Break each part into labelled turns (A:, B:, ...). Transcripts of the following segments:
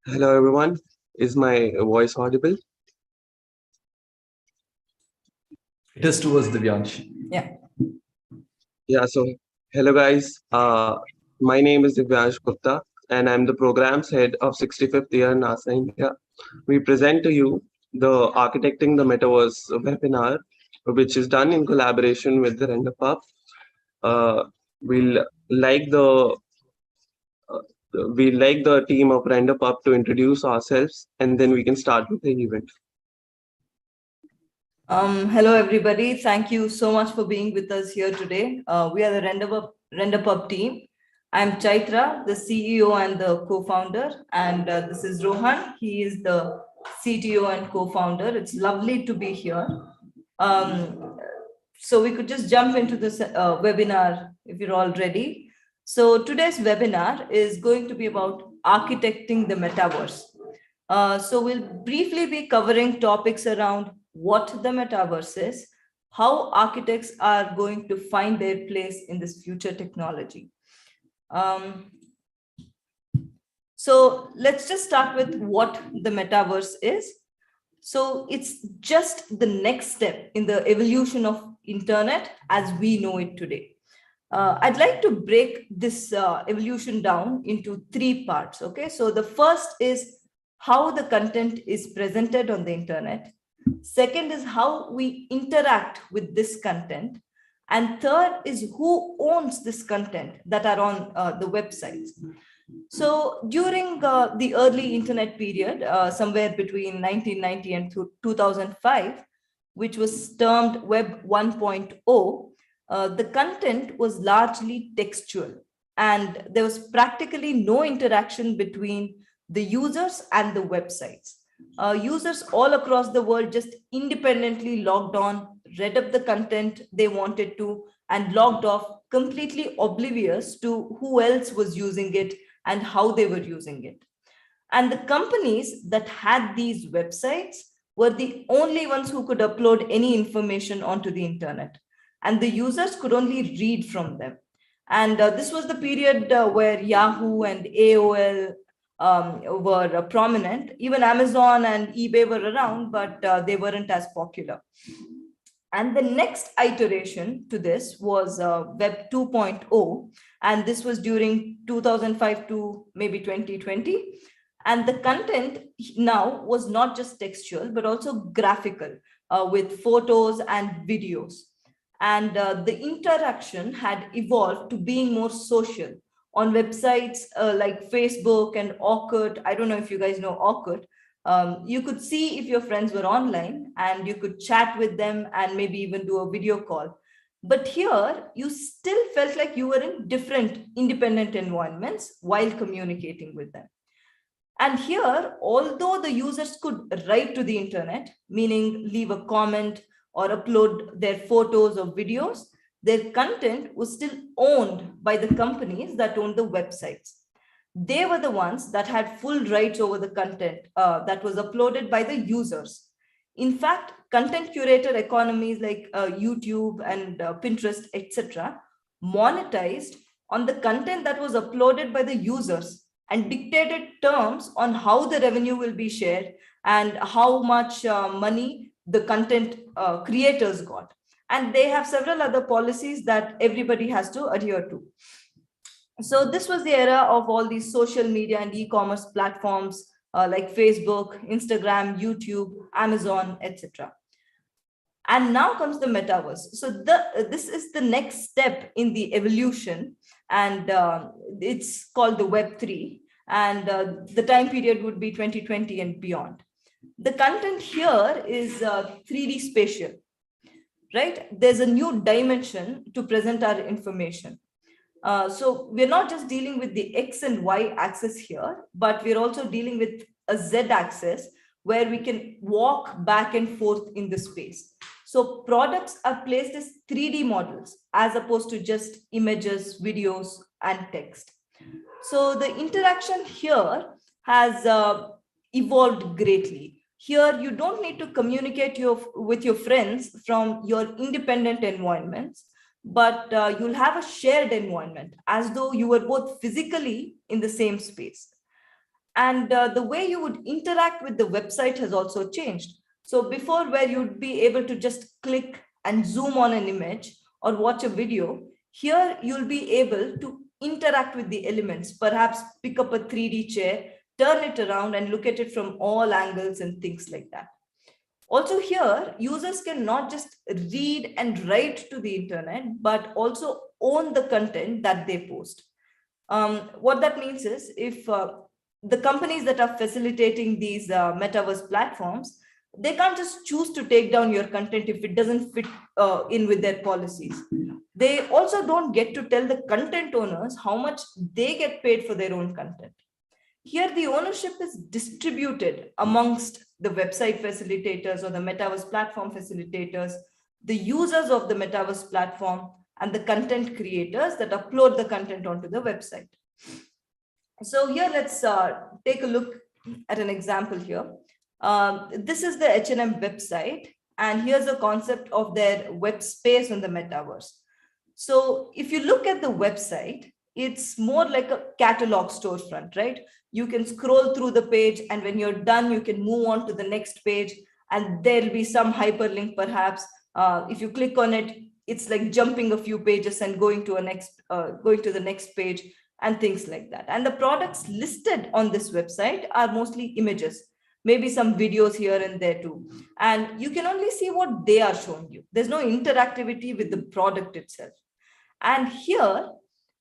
A: Hello everyone. Is my voice audible?
B: It is towards Divyansh.
C: Yeah.
A: Yeah, so hello guys. My name is Divyansh Gupta and I'm the programs head of 65th year NASA India. We present to you the Architecting the Metaverse webinar, which is done in collaboration with the RenderPub. Uh, we'll like the uh, we like the team of RenderPub to introduce ourselves and then we can start with the event.
C: Hello, everybody. Thank you so much for being with us here today. We are the RenderPub team. I'm Chaitra, the CEO and the co-founder, and this is Rohan. He is the CTO and co-founder. It's lovely to be here. So we could just jump into this webinar if you're all ready. So today's webinar is going to be about architecting the metaverse. So we'll briefly be covering topics around what the metaverse is, how architects are going to find their place in this future technology. So let's just start with what the metaverse is. So it's just the next step in the evolution of internet as we know it today. I'd like to break this evolution down into three parts. Okay, so the first is how the content is presented on the internet. Second is how we interact with this content. And third is who owns this content that are on the websites. So during the early internet period, somewhere between 1990 and 2005, which was termed Web 1.0, the content was largely textual and there was practically no interaction between the users and the websites. Users all across the world just independently logged on, read up the content they wanted to, and logged off, completely oblivious to who else was using it and how they were using it. And the companies that had these websites were the only ones who could upload any information onto the internet. And the users could only read from them. And this was the period where Yahoo and AOL were prominent. Even Amazon and eBay were around, but they weren't as popular. And the next iteration to this was Web 2.0, and this was during 2005 to maybe 2020. And the content now was not just textual, but also graphical with photos and videos. And the interaction had evolved to being more social on websites like Facebook and Orkut. I don't know if you guys know Orkut. You could see if your friends were online and you could chat with them and maybe even do a video call. But here, you still felt like you were in different independent environments while communicating with them. And here, although the users could write to the internet, meaning leave a comment or upload their photos or videos, their content was still owned by the companies that owned the websites. They were the ones that had full rights over the content that was uploaded by the users. In fact, content curator economies like YouTube and Pinterest, etc., monetized on the content that was uploaded by the users and dictated terms on how the revenue will be shared and how much money the content creators got. And they have several other policies that everybody has to adhere to. So this was the era of all these social media and e-commerce platforms like Facebook, Instagram, YouTube, Amazon, etc. And now comes the metaverse. So this is the next step in the evolution, and it's called the Web 3. And the time period would be 2020 and beyond. The content here is 3D spatial, right? There's a new dimension to present our information. So we're not just dealing with the X and Y axis here, but we're also dealing with a Z axis where we can walk back and forth in the space. So products are placed as 3D models as opposed to just images, videos, and text. So the interaction here has evolved greatly. Here, you don't need to communicate with your friends from your independent environments, but you'll have a shared environment as though you were both physically in the same space. And the way you would interact with the website has also changed. So before, where you'd be able to just click and zoom on an image or watch a video, here you'll be able to interact with the elements, perhaps pick up a 3D chair, turn it around and look at it from all angles and things like that. Also here, users can not just read and write to the internet, but also own the content that they post. What that means is, if the companies that are facilitating these metaverse platforms, they can't just choose to take down your content if it doesn't fit in with their policies. They also don't get to tell the content owners how much they get paid for their own content. Here, the ownership is distributed amongst the website facilitators or the metaverse platform facilitators, the users of the metaverse platform, and the content creators that upload the content onto the website. So here, let's take a look at an example here. This is the H&M website, and here's a concept of their web space on the metaverse. So if you look at the website, it's more like a catalog storefront, right? You can scroll through the page, and when you're done, you can move on to the next page, and there'll be some hyperlink perhaps. If you click on it, it's like jumping a few pages and going to the next page and things like that. And the products listed on this website are mostly images, maybe some videos here and there too. And you can only see what they are showing you. There's no interactivity with the product itself. And here,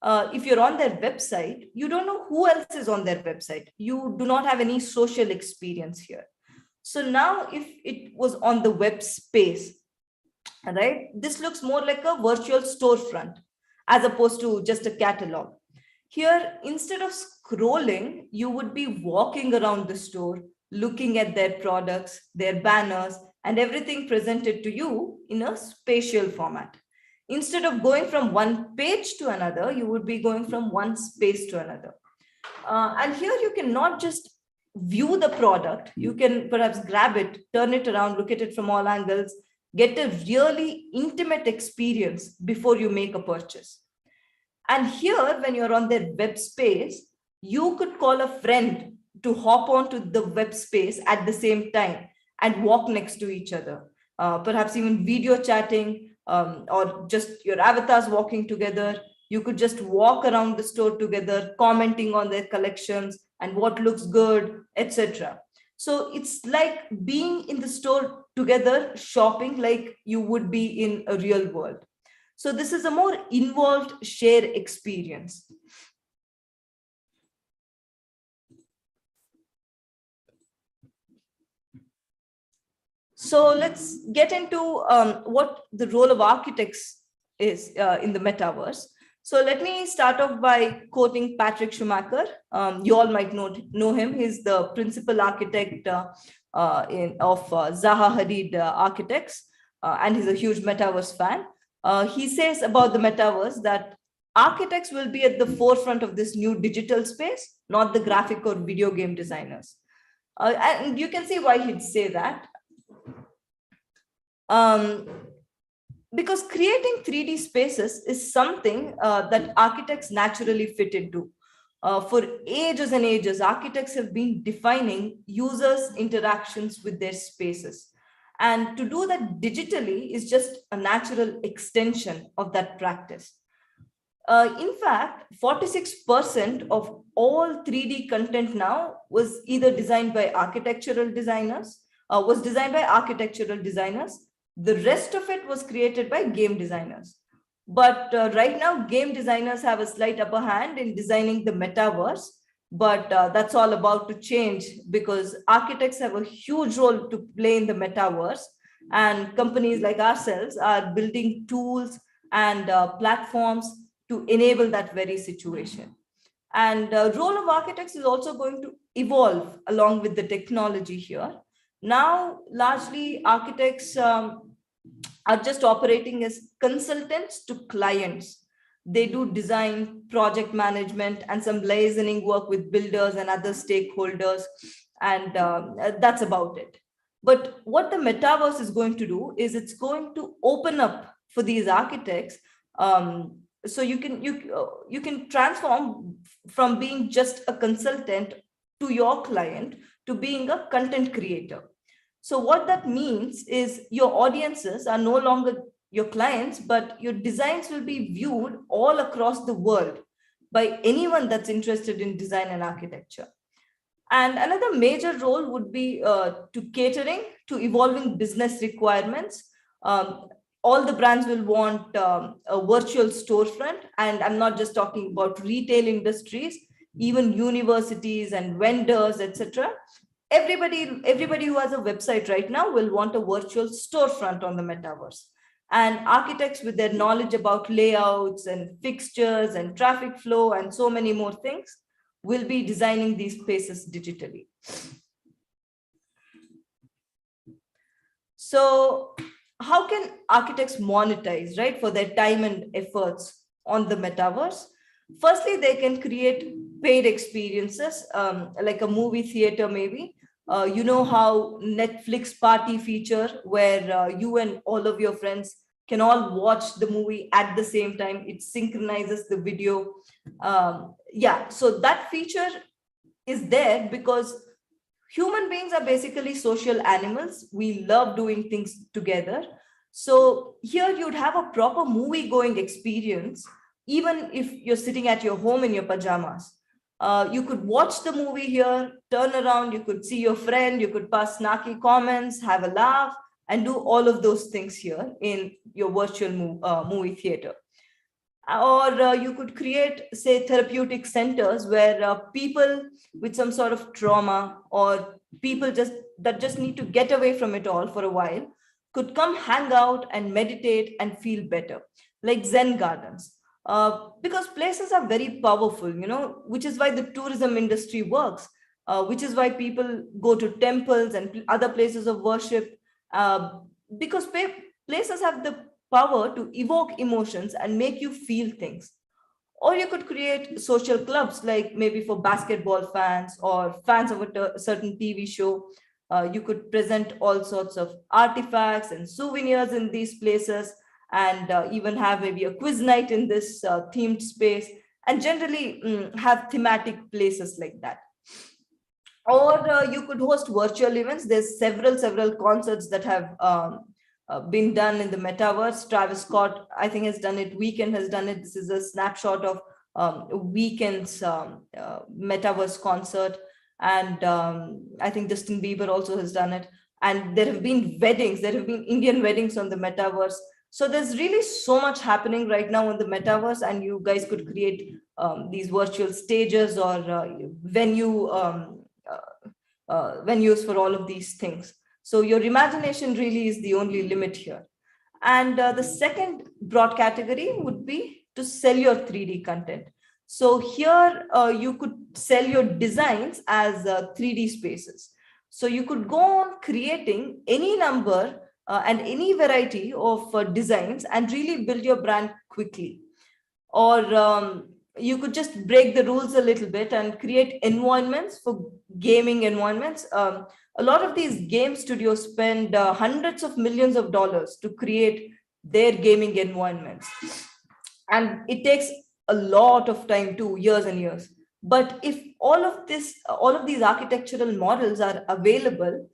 C: if you're on their website, you don't know who else is on their website. You do not have any social experience here. So now if it was on the web space, right, this looks more like a virtual storefront as opposed to just a catalog. Here, instead of scrolling, you would be walking around the store, looking at their products, their banners, and everything presented to you in a spatial format. Instead of going from one page to another, you would be going from one space to another. And here you can not just view the product, you can perhaps grab it, turn it around, look at it from all angles, get a really intimate experience before you make a purchase. And here, when you're on their web space, you could call a friend to hop onto the web space at the same time and walk next to each other, perhaps even video chatting, or just your avatars walking together. You could just walk around the store together, commenting on their collections and what looks good, etc. So it's like being in the store together, shopping like you would be in a real world. So this is a more involved shared experience. So let's get into what the role of architects is in the metaverse. So let me start off by quoting Patrick Schumacher. You all might know him. He's the principal architect of Zaha Hadid Architects, and he's a huge metaverse fan. He says about the metaverse that architects will be at the forefront of this new digital space, not the graphic or video game designers. And you can see why he'd say that. Because creating 3D spaces is something that architects naturally fit into. For ages and ages, architects have been defining users' interactions with their spaces. And to do that digitally is just a natural extension of that practice. In fact, 46% of all 3D content now was either designed by architectural designers, The rest of it was created by game designers. But right now, game designers have a slight upper hand in designing the metaverse. But that's all about to change, because architects have a huge role to play in the metaverse. And companies like ourselves are building tools and platforms to enable that very situation. And the role of architects is also going to evolve along with the technology here. Now, largely, architects are just operating as consultants to clients. They do design, project management, and some liaising work with builders and other stakeholders. And that's about it. But what the metaverse is going to do is it's going to open up for these architects. So you can transform from being just a consultant to your client to being a content creator. So what that means is your audiences are no longer your clients, but your designs will be viewed all across the world by anyone that's interested in design and architecture. And another major role would be to catering to evolving business requirements. Um, all the brands will want a virtual storefront, and I'm not just talking about retail industries, even universities and vendors, etc. Everybody who has a website right now will want a virtual storefront on the metaverse. And architects with their knowledge about layouts and fixtures and traffic flow and so many more things will be designing these spaces digitally. So how can architects monetize, right, for their time and efforts on the metaverse? Firstly, they can create paid experiences, like a movie theater maybe. You know how Netflix party feature where you and all of your friends can all watch the movie at the same time. It synchronizes the video. Yeah, so that feature is there because human beings are basically social animals. We love doing things together. So here you'd have a proper movie going experience, even if you're sitting at your home in your pajamas. You could watch the movie here, turn around, you could see your friend, you could pass snarky comments, have a laugh, and do all of those things here in your virtual movie theater. Or you could create, say, therapeutic centers where people with some sort of trauma or people just need to get away from it all for a while could come hang out and meditate and feel better, like Zen gardens. Because places are very powerful, which is why the tourism industry works, which is why people go to temples and other places of worship, because places have the power to evoke emotions and make you feel things. Or you could create social clubs, like maybe for basketball fans or fans of a certain TV show. You could present all sorts of artifacts and souvenirs in these places, and even have maybe a quiz night in this themed space, and generally have thematic places like that. Or you could host virtual events. There's several concerts that have been done in the metaverse. Travis Scott, I think, has done it. Weekend has done it. This is a snapshot of Weekend's metaverse concert. And I think Justin Bieber also has done it. And there have been weddings. There have been Indian weddings on the metaverse. So there's really so much happening right now on the metaverse, and you guys could create these virtual stages or venues for all of these things. So your imagination really is the only limit here. And the second broad category would be to sell your 3D content. So here you could sell your designs as 3D spaces. So you could go on creating any number and any variety of designs and really build your brand quickly. Or you could just break the rules a little bit and create environments for gaming environments. A lot of these game studios spend hundreds of millions of dollars to create their gaming environments. And it takes a lot of time too, years and years. But if all of these architectural models are available,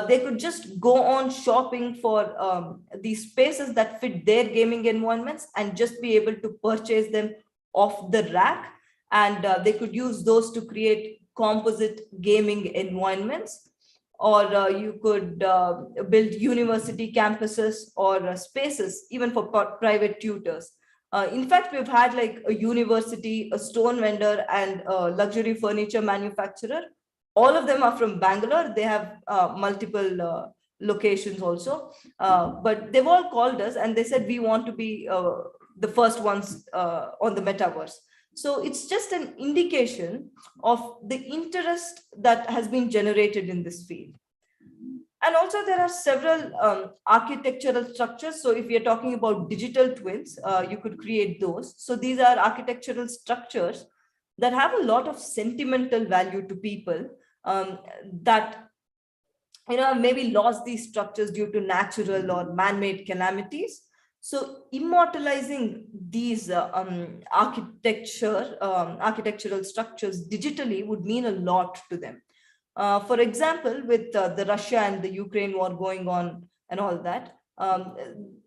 C: they could just go on shopping for these spaces that fit their gaming environments and just be able to purchase them off the rack. And they could use those to create composite gaming environments. Or you could build university campuses or spaces even for private tutors. In fact, we've had like a university, a stone vendor, and a luxury furniture manufacturer. All of them are from Bangalore. They have multiple locations also. But they've all called us and they said, we want to be the first ones on the metaverse. So it's just an indication of the interest that has been generated in this field. And also there are several architectural structures. So if you're talking about digital twins, you could create those. So these are architectural structures that have a lot of sentimental value to people that maybe lost these structures due to natural or man-made calamities. So immortalizing these architectural structures digitally would mean a lot to them. For example, with the Russia and the Ukraine war going on and all that,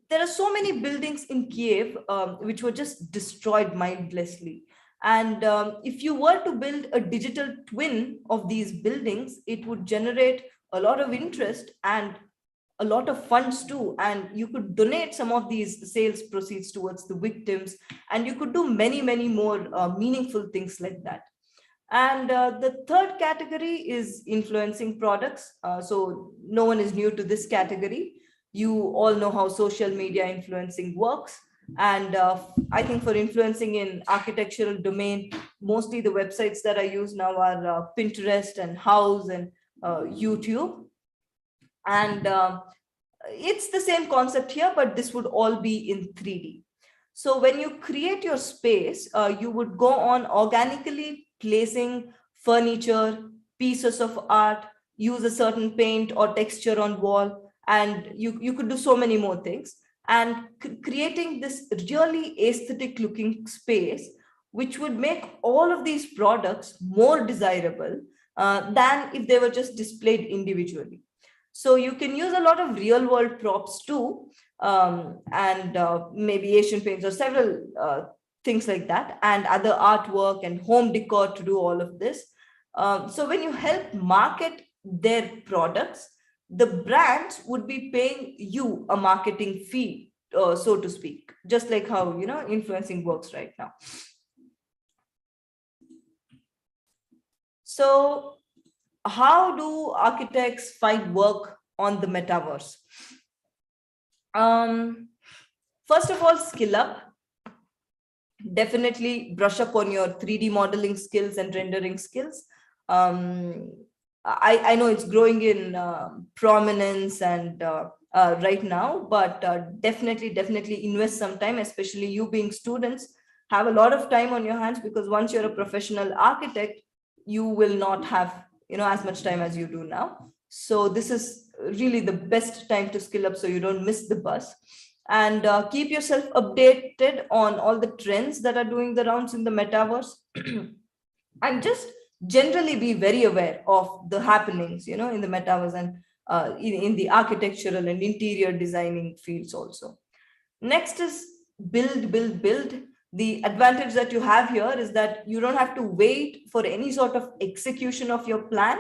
C: there are so many buildings in Kiev which were just destroyed mindlessly. And if you were to build a digital twin of these buildings, it would generate a lot of interest and a lot of funds too. And you could donate some of these sales proceeds towards the victims, and you could do many, many more meaningful things like that. And the third category is influencing products. So no one is new to this category. You all know how social media influencing works. And I think for influencing in architectural domain, mostly the websites that I use now are Pinterest and House and YouTube. And it's the same concept here, but this would all be in 3D. So when you create your space, you would go on organically placing furniture, pieces of art, use a certain paint or texture on wall, and you could do so many more things. And creating this really aesthetic looking space, which would make all of these products more desirable than if they were just displayed individually. So you can use a lot of real world props too, and maybe Asian paints or several things like that, and other artwork and home decor to do all of this. So when you help market their products, the brands would be paying you a marketing fee, so to speak, just like how, you know, influencing works right now. So how do architects find work on the metaverse? First of all, skill up. Definitely brush up on your 3D modeling skills and rendering skills. I know it's growing in prominence and right now, but definitely invest some time, especially you being students, have a lot of time on your hands, because once you're a professional architect, you will not have, you know, as much time as you do now. So this is really the best time to skill up so you don't miss the bus. And keep yourself updated on all the trends that are doing the rounds in the metaverse. And just generally be very aware of the happenings, you know, in the metaverse and in the architectural and interior designing fields also. Next is build. The advantage that you have here is that you don't have to wait for any sort of execution of your plan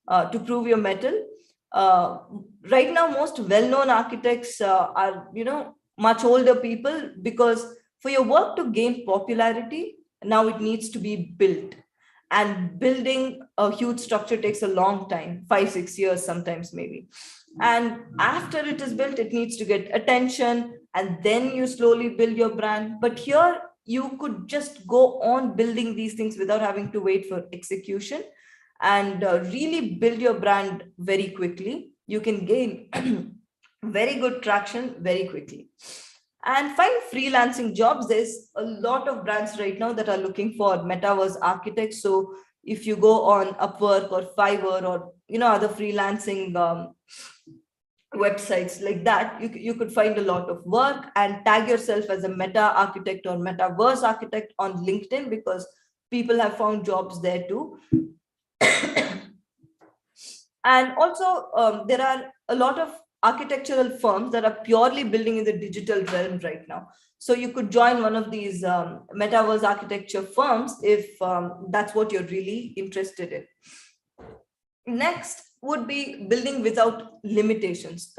C: to prove your mettle. Right now, most well-known architects are, you know, much older people, because for your work to gain popularity, now it needs to be built. And building a huge structure takes a long time, 5-6 years, sometimes maybe. And after it is built, it needs to get attention, and then you slowly build your brand. But here, you could just go on building these things without having to wait for execution, and really build your brand very quickly. You can gain very good traction very quickly. And find freelancing jobs. There's a lot of brands right now that are looking for metaverse architects. So if you go on Upwork or Fiverr or, you know, other freelancing websites like that, you could find a lot of work, and tag yourself as a meta architect or metaverse architect on LinkedIn, because people have found jobs there too. And also there are a lot of architectural firms that are purely building in the digital realm right now. So you could join one of these metaverse architecture firms if that's what you're really interested in. Next would be building without limitations.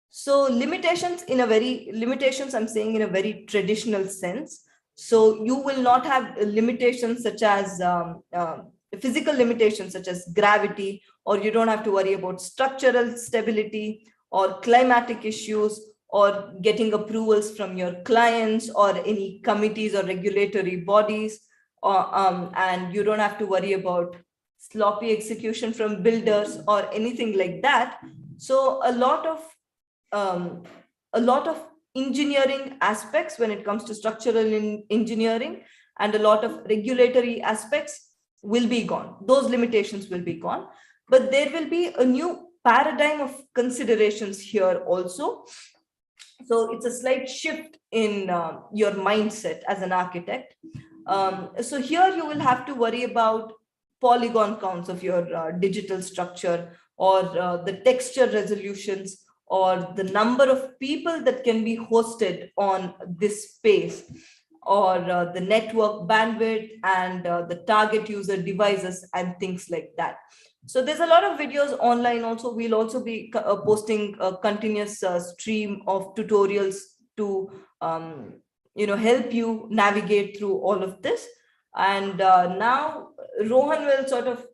C: So limitations, I'm saying in a very traditional sense. So you will not have limitations such as physical limitations such as gravity, or you don't have to worry about structural stability or climatic issues or getting approvals from your clients or any committees or regulatory bodies, and you don't have to worry about sloppy execution from builders or anything like that. So a lot of engineering aspects when it comes to structural engineering, and a lot of regulatory aspects will be gone. Those limitations will be gone, but there will be a new paradigm of considerations here also. So it's a slight shift in your mindset as an architect. So here you will have to worry about polygon counts of your digital structure, or the texture resolutions, or the number of people that can be hosted on this space, or the network bandwidth, and the target user devices and things like that. So there's a lot of videos online also. We'll also be posting a continuous stream of tutorials to help you navigate through all of this. And now Rohan will sort of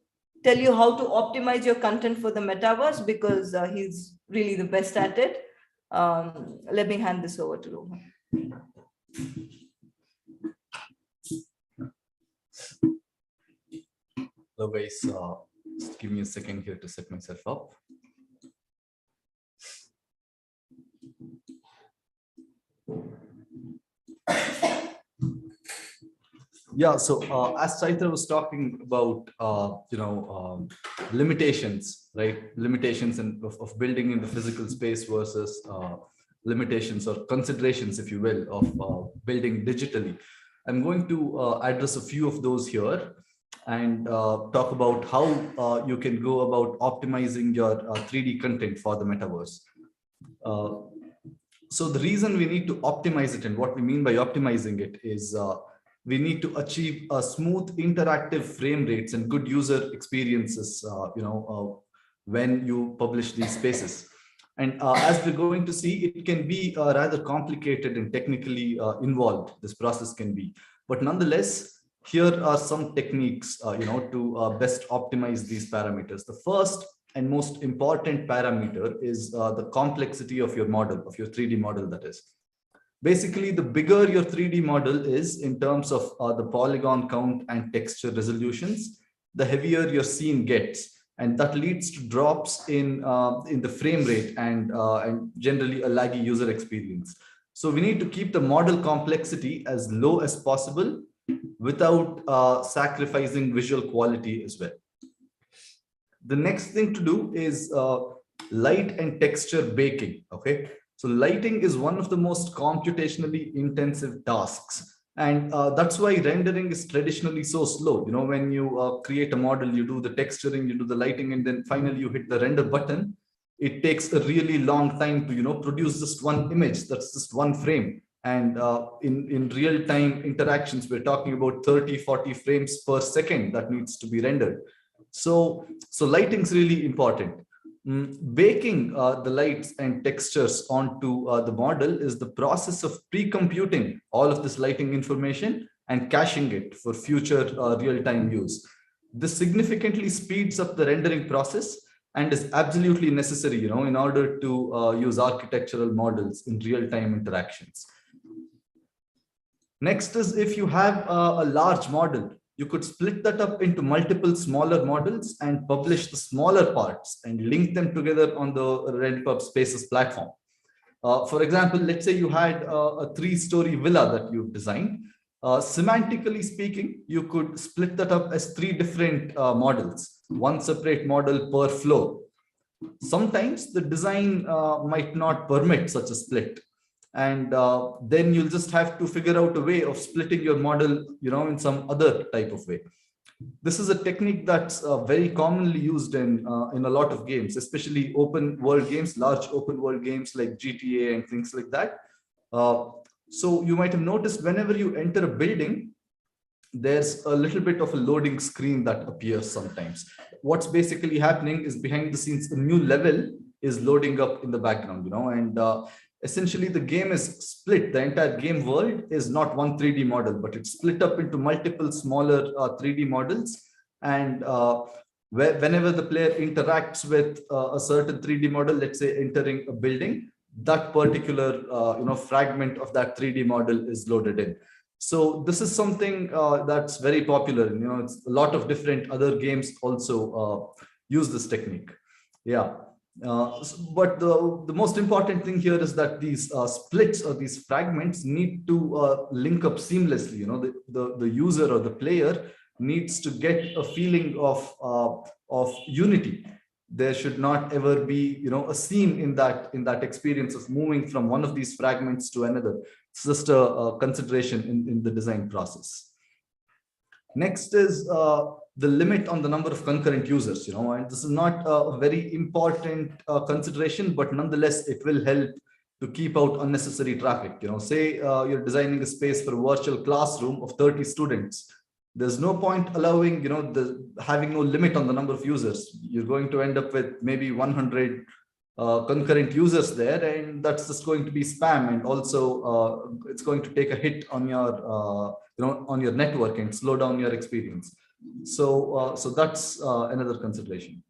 C: tell you how to optimize your content for the metaverse, because he's really the best at it. Let me hand this over to Rohan.
B: Hello guys, just give me a second here to set myself up. Yeah, so as Chaitra was talking about, limitations, right? Limitations of building in the physical space versus limitations or considerations, if you will, of building digitally. I'm going to address a few of those here and talk about how you can go about optimizing your 3D content for the metaverse. So the reason we need to optimize it, and what we mean by optimizing it, is we need to achieve a smooth interactive frame rates and good user experiences, when you publish these spaces. And as we're going to see, it can be rather complicated and technically involved. This process can be, but nonetheless, here are some techniques, to best optimize these parameters. The first and most important parameter is the complexity of your model, of your 3D model, that is. Basically, the bigger your 3D model is in terms of the polygon count and texture resolutions, the heavier your scene gets. And that leads to drops in the frame rate and generally a laggy user experience. So we need to keep the model complexity as low as possible without sacrificing visual quality as well. The next thing to do is light and texture baking. Okay, so lighting is one of the most computationally intensive tasks, and that's why rendering is traditionally so slow. When you create a model, you do the texturing, you do the lighting, and then finally you hit the render button. It takes a really long time to produce just one image. That's just one frame. And in real-time interactions, we're talking about 30-40 frames per second that needs to be rendered. So lighting is really important. Baking the lights and textures onto the model is the process of pre-computing all of this lighting information and caching it for future real-time use. This significantly speeds up the rendering process and is absolutely necessary, in order to use architectural models in real-time interactions. Next is, if you have a large model, you could split that up into multiple smaller models and publish the smaller parts and link them together on the RenderPub Spaces platform. For example, let's say you had a 3-story villa that you've designed. Semantically speaking, you could split that up as 3 different models, one separate model per floor. Sometimes the design might not permit such a split. And then you'll just have to figure out a way of splitting your model, in some other type of way. This is a technique that's very commonly used in a lot of games, especially open world games, large open world games like GTA and things like that. So you might have noticed whenever you enter a building, there's a little bit of a loading screen that appears sometimes. What's basically happening is, behind the scenes, a new level is loading up in the background, and essentially the game is split. The entire game world is not one 3D model, but it's split up into multiple smaller 3D models. And whenever the player interacts with a certain 3D model, let's say entering a building, that particular fragment of that 3D model is loaded in. So this is something that's very popular. It's a lot of different other games also use this technique. Yeah. But the most important thing here is that these splits or these fragments need to link up seamlessly. The user or the player needs to get a feeling of unity. there should not ever be, a seam in that experience of moving from one of these fragments to another. It's just a consideration in the design process. Next is the limit on the number of concurrent users, and this is not a very important consideration, but nonetheless, it will help to keep out unnecessary traffic. Say you're designing a space for a virtual classroom of 30 students. There's no point allowing, having no limit on the number of users. You're going to end up with maybe 100 concurrent users there, and that's just going to be spam, and also it's going to take a hit on your on your network and slow down your experience. So that's another consideration.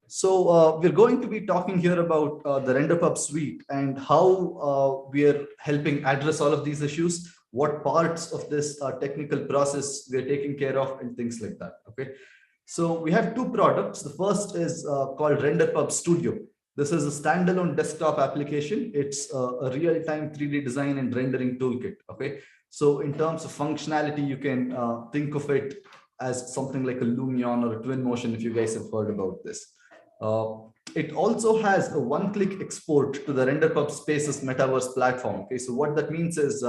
B: So we're going to be talking here about the RenderPub suite and how we are helping address all of these issues, what parts of this technical process we're taking care of, and things like that. Okay. So we have two products. The first is called RenderPub Studio. This is a standalone desktop application. It's a real-time 3D design and rendering toolkit. Okay. So in terms of functionality, you can think of it as something like a Lumion or a Twinmotion, if you guys have heard about this. It also has a one-click export to the RenderPub Spaces Metaverse platform. Okay, so what that means is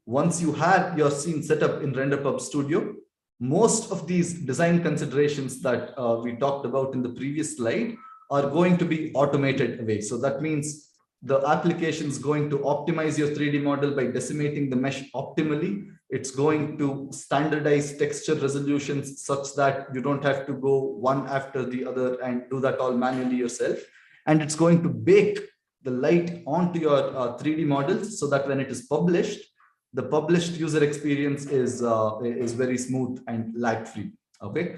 B: once you have your scene set up in RenderPub Studio, most of these design considerations that we talked about in the previous slide are going to be automated away. So that means the application is going to optimize your 3D model by decimating the mesh optimally. It's going to standardize texture resolutions such that you don't have to go one after the other and do that all manually yourself. And it's going to bake the light onto your 3D models so that when it is published, the published user experience is very smooth and lag-free. Okay.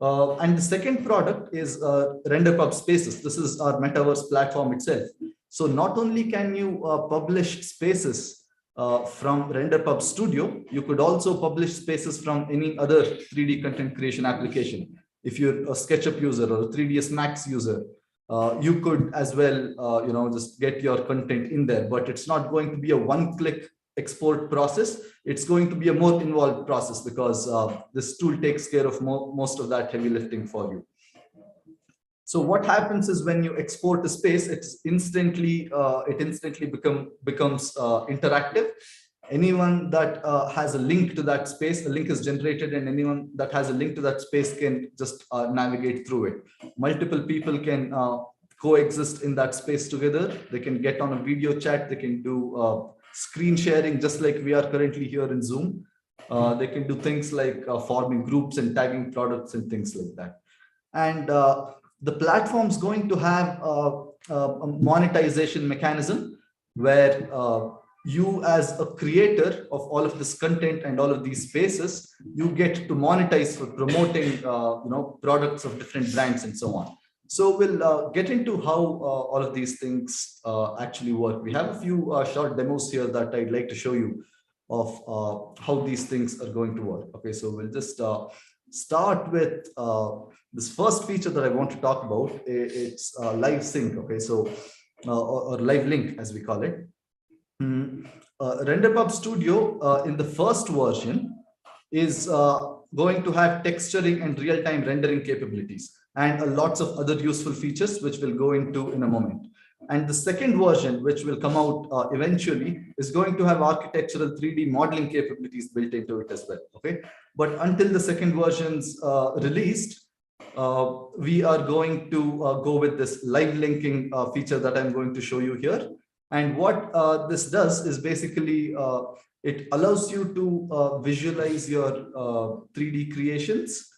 B: And the second product is RenderPub Spaces. This is our metaverse platform itself. So not only can you publish spaces from RenderPub Studio, you could also publish spaces from any other 3D content creation application. If you're a SketchUp user or a 3ds Max user, you could as well, just get your content in there, but it's not going to be a one-click export process. It's going to be a more involved process because this tool takes care of most of that heavy lifting for you. So what happens is when you export a space, it instantly becomes interactive. Anyone that has a link to that space, a link is generated, and anyone that has a link to that space can just navigate through it. Multiple people can coexist in that space together. They can get on a video chat. They can do screen sharing, just like we are currently here in Zoom. They can do things like forming groups and tagging products and things like that. And the platform is going to have a monetization mechanism where you as a creator of all of this content and all of these spaces, you get to monetize for promoting products of different brands and so on. So we'll get into how all of these things actually work. We have a few short demos here that I'd like to show you of how these things are going to work. Okay, so we'll just start with this first feature that I want to talk about. It's live sync. Okay, so or live link as we call it. RenderPub Studio in the first version is going to have texturing and real-time rendering capabilities and lots of other useful features which we'll go into in a moment. And the second version, which will come out eventually, is going to have architectural 3D modeling capabilities built into it as well. Okay, but until the second version's released, we are going to go with this live linking feature that I'm going to show you here. And what this does is basically it allows you to visualize your 3D creations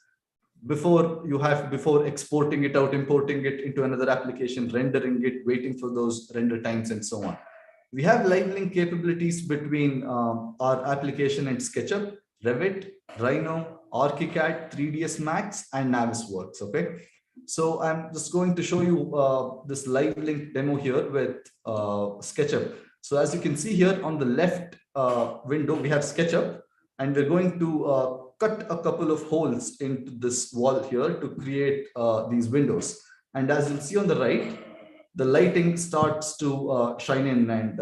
B: before exporting it out, importing it into another application, rendering it, waiting for those render times, and so on. We have live link capabilities between our application and SketchUp, Revit, Rhino, ArchiCAD, 3ds Max, and Navisworks. Okay, so I'm just going to show you this live link demo here with SketchUp. So as you can see here on the left window, we have SketchUp, and we're going to cut a couple of holes into this wall here to create these windows. And as you'll see on the right, the lighting starts to shine in, and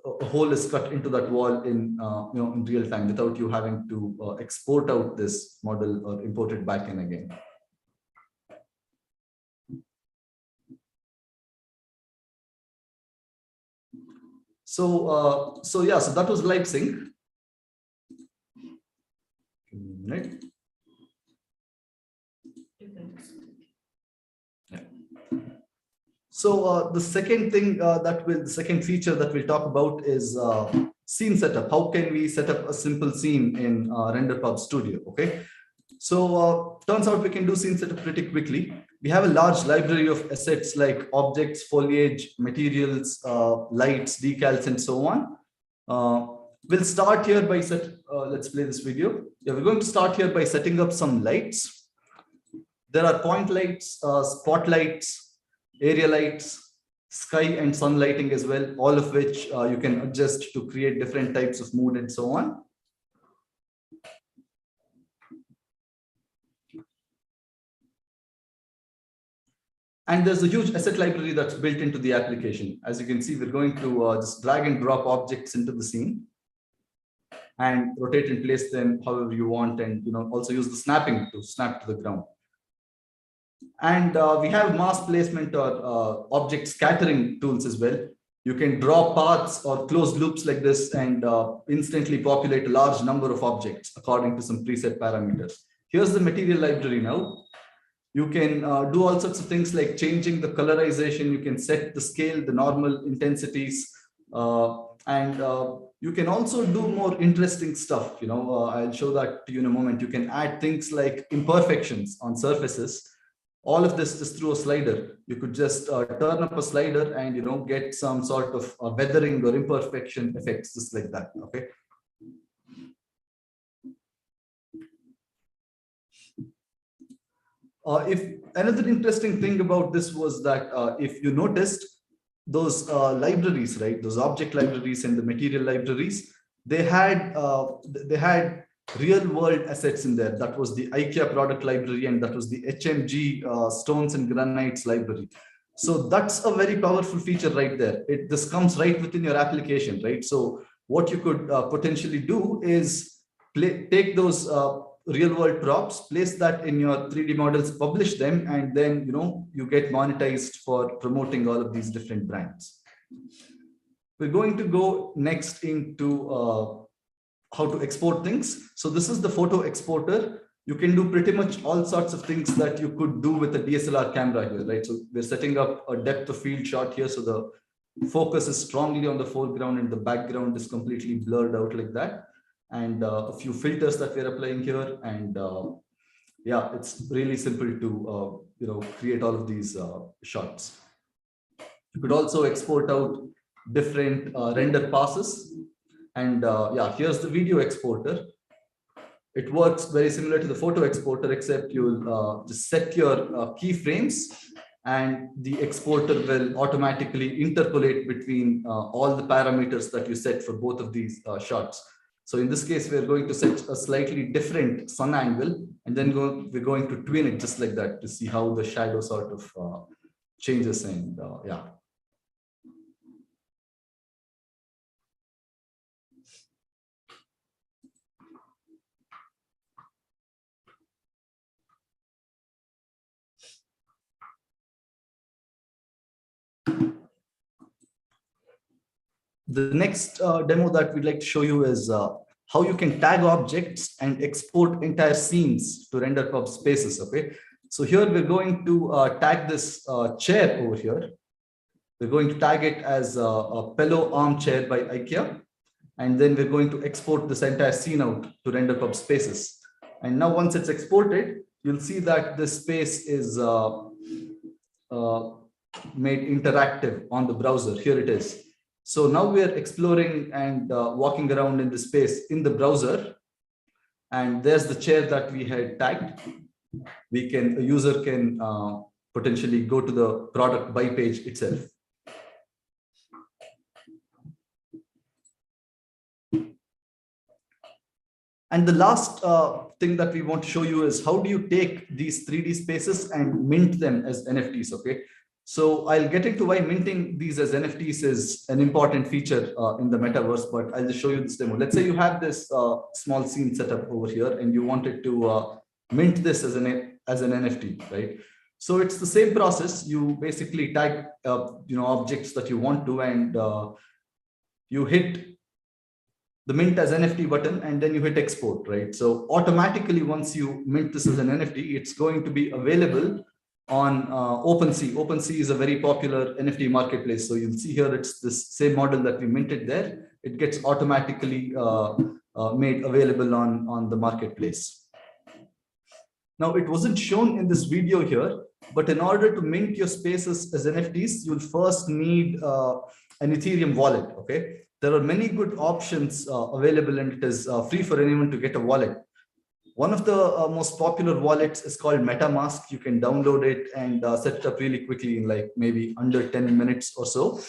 B: a hole is cut into that wall in in real time without you having to export out this model or import it back in again. So so that was live sync. Right. So the second thing the second feature that we'll talk about is scene setup. How can we set up a simple scene in RenderPub Studio? Okay. So turns out we can do scene setup pretty quickly. We have a large library of assets like objects, foliage, materials, lights, decals, and so on. We'll start here by let's play this video. Yeah, we're going to start here by setting up some lights. There are point lights, spotlights, area lights, sky and sun lighting as well, all of which you can adjust to create different types of mood and so on. And there's a huge asset library that's built into the application. As you can see, we're going to just drag and drop objects into the scene and rotate and place them however you want, and also use the snapping to snap to the ground. And we have mask placement or object scattering tools as well. You can draw paths or closed loops like this and instantly populate a large number of objects according to some preset parameters. Here's the material library now. You can do all sorts of things like changing the colorization. You can set the scale, the normal intensities, and you can also do more interesting stuff. I'll show that to you in a moment. You can add things like imperfections on surfaces. All of this is through a slider. You could just turn up a slider and get some sort of weathering or imperfection effects just like that. Okay. If another interesting thing about this was that if you noticed those libraries, right, those object libraries and the material libraries, they had real world assets in there. That was the IKEA product library, and that was the HMG stones and granites library. So that's a very powerful feature right there. This comes right within your application, right? So what you could potentially do is take those real world props, place that in your 3D models, publish them, and then you get monetized for promoting all of these different brands. We're going to go next into how to export things. So this is the photo exporter. You can do pretty much all sorts of things that you could do with a DSLR camera here, right? So we're setting up a depth of field shot here. So the focus is strongly on the foreground and the background is completely blurred out like that. And a few filters that we're applying here. And yeah, it's really simple to create all of these shots. You could also export out different render passes. And yeah, here's the video exporter. It works very similar to the photo exporter, except you'll just set your keyframes, and the exporter will automatically interpolate between all the parameters that you set for both of these shots. So in this case, we're going to set a slightly different sun angle, and then we're going to twin it just like that to see how the shadow sort of changes. And yeah. The next demo that we'd like to show you is how you can tag objects and export entire scenes to RenderPub spaces. Okay, so here we're going to tag this chair over here. We're going to tag it as a pillow armchair by IKEA, and then we're going to export this entire scene out to RenderPub spaces. And now once it's exported, you'll see that this space is made interactive on the browser. Here it is. So now we are exploring and walking around in the space in the browser, and there's the chair that we had tagged. A user can potentially go to the product buy page itself. And the last thing that we want to show you is how do you take these 3D spaces and mint them as NFTs. Okay, So I'll get into why minting these as NFTs is an important feature in the metaverse, but I'll just show you this demo. Let's say you have this small scene set up over here and you wanted to mint this as an NFT, right? So it's the same process. You basically tag objects that you want to, and you hit the mint as NFT button, and then you hit export, right? So automatically, once you mint this as an NFT, it's going to be available on OpenSea. OpenSea is a very popular NFT marketplace. So you'll see here, it's this same model that we minted there. It gets automatically made available on the marketplace. Now, it wasn't shown in this video here, but in order to mint your spaces as NFTs, you'll first need an Ethereum wallet, okay? There are many good options available, and it is free for anyone to get a wallet. One of the most popular wallets is called MetaMask. You can download it and set it up really quickly in like maybe under 10 minutes or so.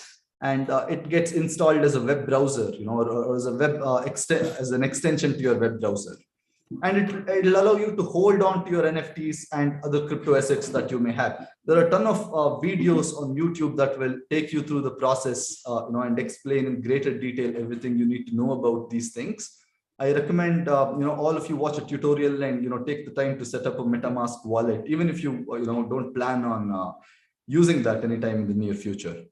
B: And it gets installed as a web browser, or as a web as an extension to your web browser. And it'll allow you to hold on to your NFTs and other crypto assets that you may have. There are a ton of videos on YouTube that will take you through the process, and explain in greater detail everything you need to know about these things. I recommend, all of you watch a tutorial and, take the time to set up a MetaMask wallet, even if you, don't plan on using that anytime in the near future.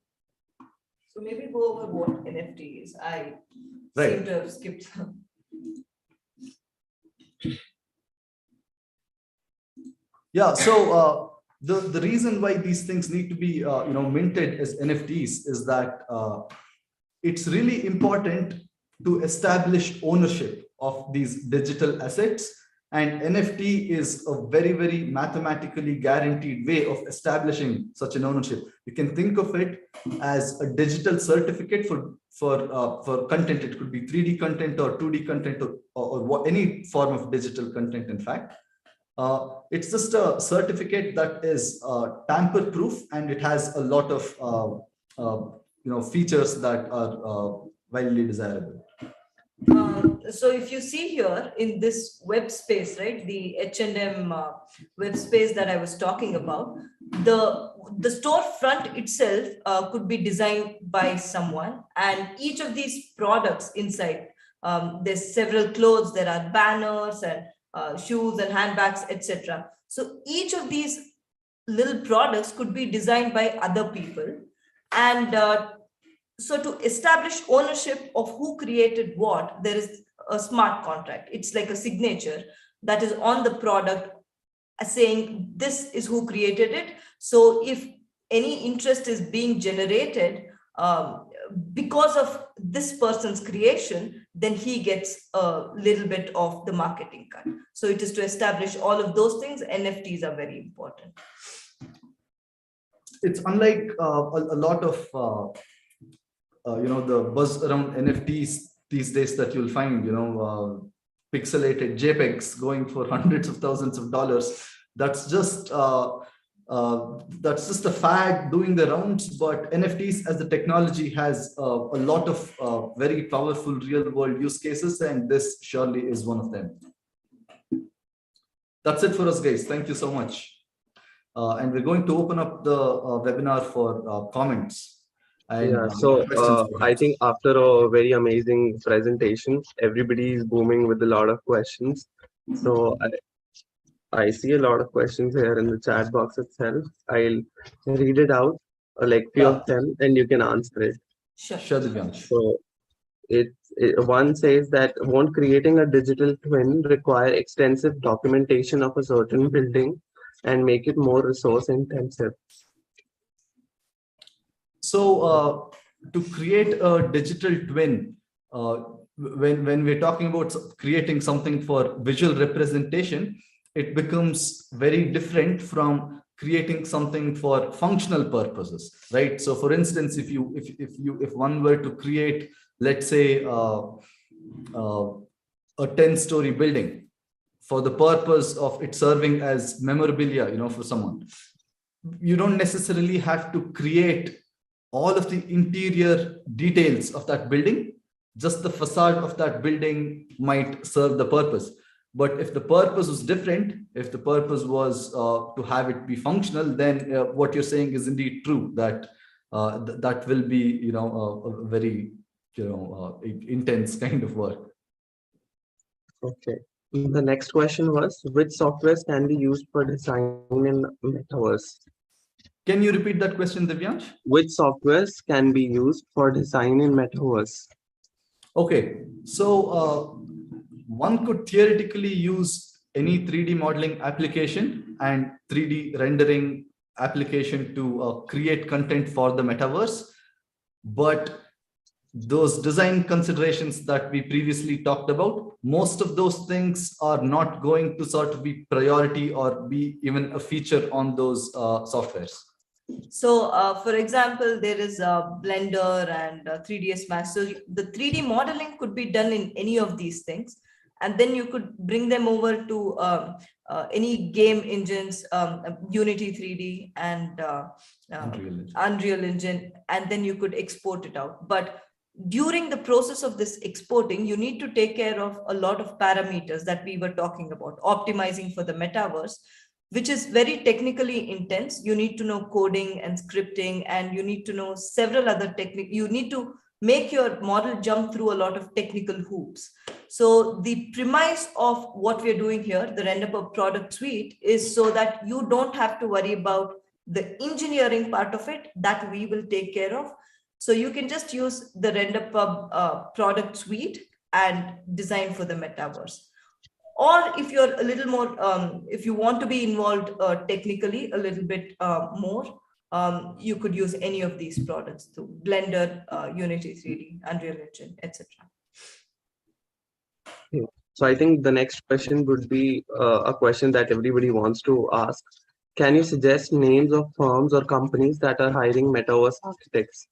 C: So maybe go over what NFT is. I seem to have skipped some.
B: Yeah, so the reason why these things need to be minted as NFTs is that it's really important to establish ownership of these digital assets, and NFT is a very, very mathematically guaranteed way of establishing such an ownership. You can think of it as a digital certificate for content. It could be 3D content or 2D content or any form of digital content, in fact. It's just a certificate that is tamper-proof, and it has a lot of features that are widely desirable.
C: So if you see here in this web space, right, the H&M web space that I was talking about, the storefront itself could be designed by someone, and each of these products inside, there's several clothes, there are banners and shoes and handbags, etc. So each of these little products could be designed by other people, and so to establish ownership of who created what, there is a smart contract. It's like a signature that is on the product saying this is who created it. So if any interest is being generated because of this person's creation, then he gets a little bit of the marketing cut. So it is to establish all of those things. NFTs are very important.
B: It's unlike a lot of the buzz around NFTs these days that you'll find, pixelated JPEGs going for hundreds of thousands of dollars. That's just a fad doing the rounds. But NFTs as the technology has a lot of very powerful real world use cases, and this surely is one of them. That's it for us, guys. Thank you so much. And we're going to open up the webinar for comments.
A: Yeah, so I think after a very amazing presentation, everybody is booming with a lot of questions. So I see a lot of questions here in the chat box itself. I'll read it out, like few of them, and you can answer it.
C: Sure.
A: So one says that won't creating a digital twin require extensive documentation of a certain building and make it more resource intensive?
B: So to create a digital twin, when we're talking about creating something for visual representation, it becomes very different from creating something for functional purposes, right? So for instance, if one were to create, let's say, a 10-story building for the purpose of it serving as memorabilia, for someone, you don't necessarily have to create all of the interior details of that building. Just the facade of that building might serve the purpose. But if the purpose was different, if the purpose was to have it be functional, then what you're saying is indeed true, that that will be, a very, intense kind of work.
A: Okay. The next question was, which softwares can be used for design in metaverse?
B: Can you repeat that question, Divyansh?
A: Which softwares can be used for design in metaverse?
B: Okay, so one could theoretically use any 3D modeling application and 3D rendering application to create content for the metaverse. But those design considerations that we previously talked about, most of those things are not going to sort of be priority or be even a feature on those softwares.
C: So, for example, there is a Blender and 3ds Max. So the 3D modeling could be done in any of these things, and then you could bring them over to any game engines, Unity 3D and Unreal Engine, and then you could export it out. But during the process of this exporting, you need to take care of a lot of parameters that we were talking about, optimizing for the metaverse, which is very technically intense. You need to know coding and scripting, and you need to know several other techniques. You need to make your model jump through a lot of technical hoops. So the premise of what we're doing here, the RenderPub product suite, is so that you don't have to worry about the engineering part of it, that we will take care of. So you can just use the RenderPub product suite and design for the metaverse. Or if you're a little more, if you want to be involved technically a little bit more, you could use any of these products too: Blender, Unity 3D, Unreal Engine, etc.
A: So I think the next question would be a question that everybody wants to ask. Can you suggest names of firms or companies that are hiring metaverse architects?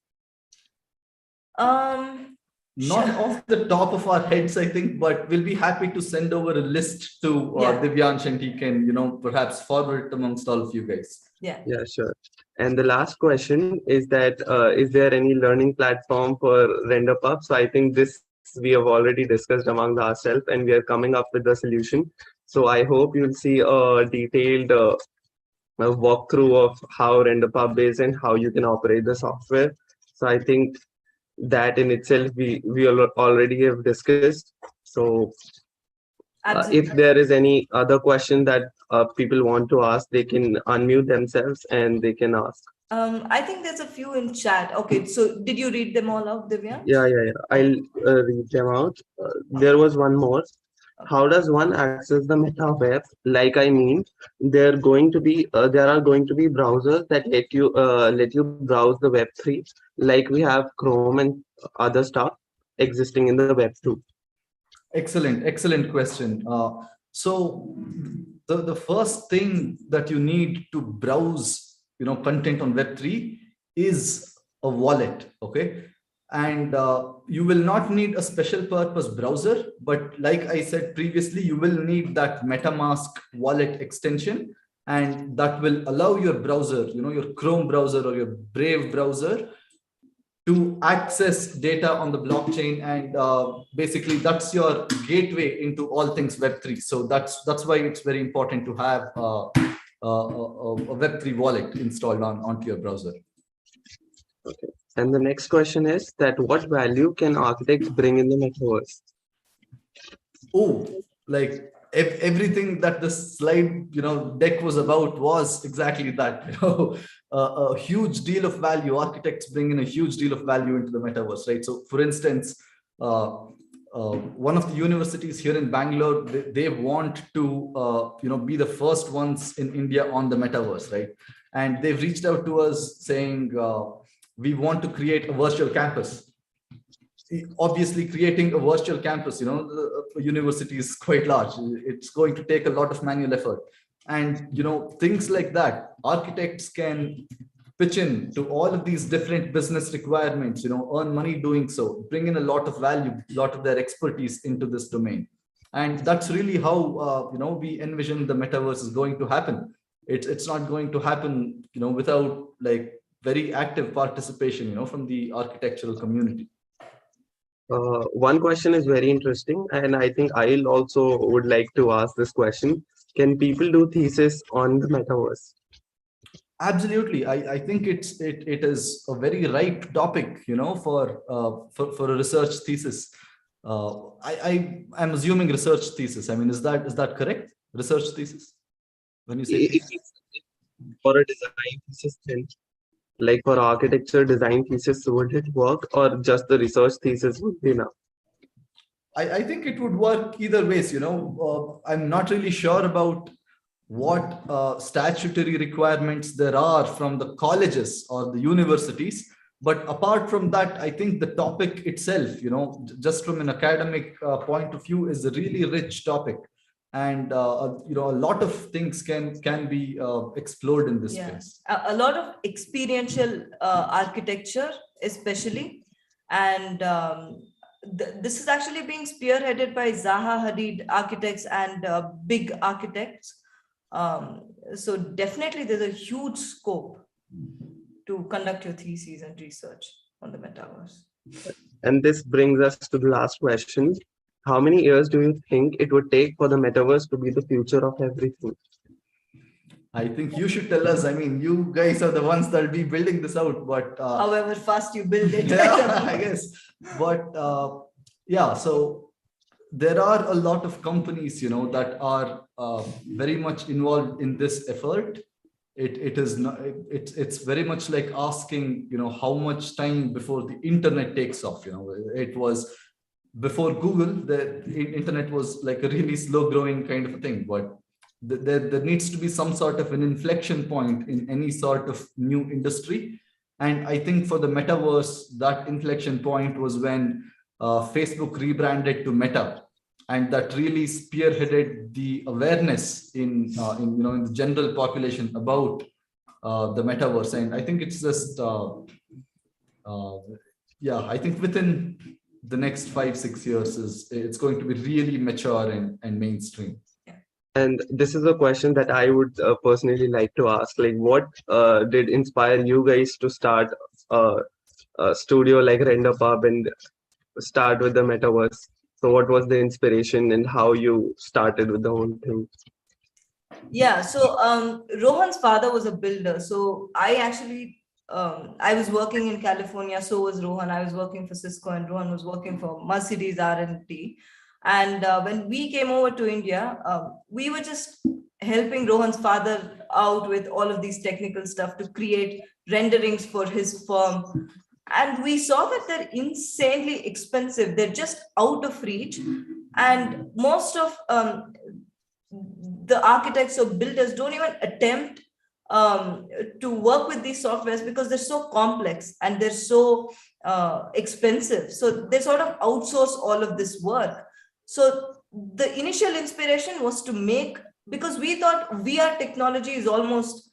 B: Not off the top of our heads, I think, but we'll be happy to send over a list to Divyansh, and he can, perhaps forward it amongst all of you guys.
C: Yeah,
A: sure. And the last question is that, is there any learning platform for RenderPub? So I think this we have already discussed among ourselves, and we are coming up with the solution. So I hope you'll see a detailed walkthrough of how RenderPub is and how you can operate the software. So I think that in itself we already have discussed. So if there is any other question that people want to ask, they can unmute themselves and they can ask.
C: I think there's a few in chat. Okay, so did you read them all out, Divya?
A: Yeah. I'll read them out. There was one more. How does one access the meta web? Like, I mean, there are going to be browsers that let you browse the Web3, like we have Chrome and other stuff existing in the Web2.
B: Excellent question. So the first thing that you need to browse, content on Web3 is a wallet. Okay. And you will not need a special purpose browser, but like I said previously, you will need that MetaMask wallet extension, and that will allow your browser, your Chrome browser or your Brave browser, to access data on the blockchain. And basically that's your gateway into all things Web3. So that's why it's very important to have a Web3 wallet installed onto your browser.
A: Okay. And the next question is that what value can architects bring in the metaverse?
B: Oh, like everything that the slide deck was about was exactly that. A huge deal of value. Architects bring in a huge deal of value into the metaverse, right? So for instance, one of the universities here in Bangalore, they want to be the first ones in India on the metaverse, right? And they've reached out to us saying, we want to create a virtual campus. Obviously, creating a virtual campus, the university is quite large. It's going to take a lot of manual effort. And, things like that, architects can pitch in to all of these different business requirements, earn money doing so, bring in a lot of value, a lot of their expertise into this domain. And that's really how, we envision the metaverse is going to happen. It's not going to happen, without like very active participation, from the architectural community.
A: One question is very interesting, and I think I'll also would like to ask this question. Can people do thesis on the metaverse?
B: Absolutely. I think it is a very ripe topic, for a research thesis. I'm assuming research thesis. I mean, is that correct? Research thesis? When you say
A: If
B: thesis?
A: it's for a design thesis, then like for architecture design thesis, would it work, or just the research thesis would be enough?
B: I think it would work either ways, I'm not really sure about what statutory requirements there are from the colleges or the universities. But apart from that, I think the topic itself, just from an academic point of view, is a really rich topic. And, a lot of things can be explored in this space.
C: A lot of experiential architecture, especially. And this is actually being spearheaded by Zaha Hadid architects and big architects. So definitely there's a huge scope to conduct your theses and research on the metaverse.
A: And this brings us to the last question. How many years do you think it would take for the metaverse to be the future of everything?
B: I think you should tell us. I mean, you guys are the ones that will be building this out, but
C: however fast you build it.
B: Yeah, I guess. But yeah, so there are a lot of companies, that are very much involved in this effort. It is not, it's very much like asking, how much time before the internet takes off. It was before Google, the internet was like a really slow growing kind of a thing, but there needs to be some sort of an inflection point in any sort of new industry. And I think for the metaverse, that inflection point was when Facebook rebranded to Meta, and that really spearheaded the awareness in the general population about the metaverse. And I think it's just I think within the next 5-6 years it's going to be really mature and mainstream.
A: And this is a question that I would personally like to ask. Like, what did inspire you guys to start a studio like RenderPub and start with the metaverse? So what was the inspiration and how you started with the whole thing?
C: Yeah, so Rohan's father was a builder. So I actually, I was working in California, so was Rohan. I was working for Cisco and Rohan was working for Mercedes R&D. And when we came over to India, we were just helping Rohan's father out with all of these technical stuff to create renderings for his firm. And we saw that they're insanely expensive. They're just out of reach. And most of the architects or builders don't even attempt to work with these softwares because they're so complex and they're so expensive. So they sort of outsource all of this work. So the initial inspiration was to make, because we thought VR technology is almost,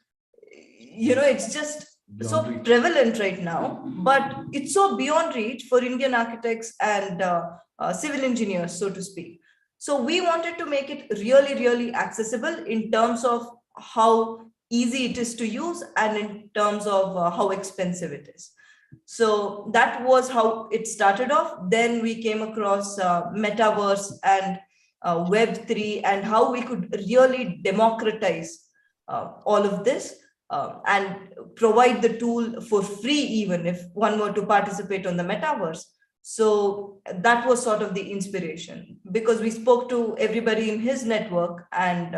C: it's just so prevalent right now, but it's so beyond reach for Indian architects and civil engineers, so to speak. So we wanted to make it really, really accessible in terms of how easy it is to use and in terms of how expensive it is. So that was how it started off. Then we came across Metaverse and Web3 and how we could really democratize all of this and provide the tool for free, even if one were to participate on the Metaverse. So that was sort of the inspiration, because we spoke to everybody in his network and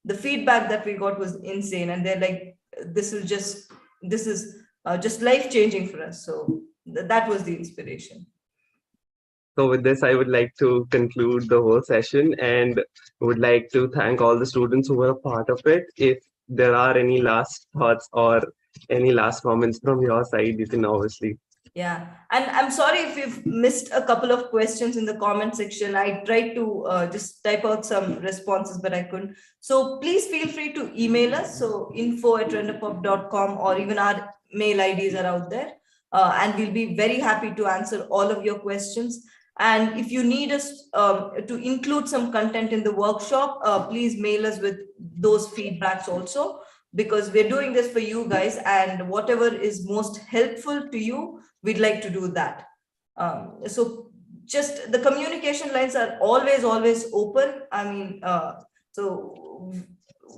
C: the feedback that we got was insane. And they're like, this is just life-changing for us. So that was the inspiration.
A: So with this, I would like to conclude the whole session and would like to thank all the students who were a part of it. If there are any last thoughts or any last comments from your side, you can obviously.
C: Yeah, and I'm sorry if you've missed a couple of questions in the comment section. I tried to just type out some responses, but I couldn't. So please feel free to email us. So info@renderpub.com, or even our mail IDs are out there. And we'll be very happy to answer all of your questions. And if you need us to include some content in the workshop, please mail us with those feedbacks also, because we're doing this for you guys, and whatever is most helpful to you, we'd like to do that. So just the communication lines are always open. I mean, so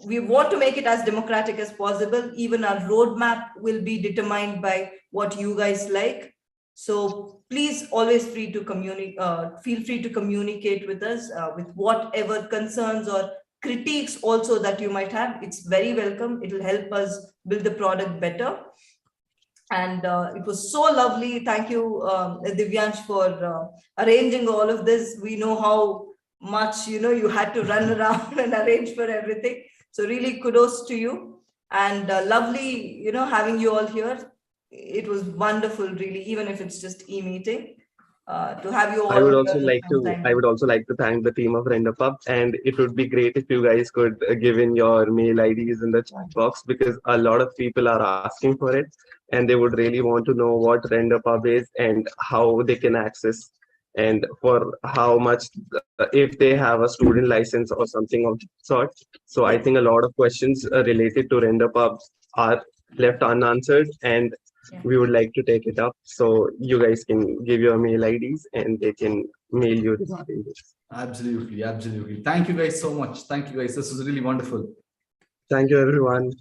C: we want to make it as democratic as possible. Even our roadmap will be determined by what you guys like. So please always feel free to communicate with us with whatever concerns or critiques also that you might have. It's very welcome. It will help us build the product better. And it was so lovely. Thank you, Divyansh, for arranging all of this. We know how much you had to run around and arrange for everything. So really kudos to you. And lovely, having you all here. It was wonderful, really, even if it's just e-meeting. To have you all
A: I would
C: here
A: also
C: and
A: like
C: spend
A: to
C: time
A: I
C: with
A: would also like to thank the team of RenderPub, and it would be great if you guys could give in your mail IDs in the chat box, because a lot of people are asking for it and they would really want to know what RenderPub is and how they can access, and for how much, if they have a student license or something of that sort. So I
C: Yeah.
A: think a lot of questions related to RenderPub are left unanswered, and
C: Yeah.
A: we would like to take it up. So you guys can give your mail IDs and they can mail you regarding this.
B: Absolutely. Thank you guys so much. Thank you guys. This was really wonderful.
A: Thank you, everyone.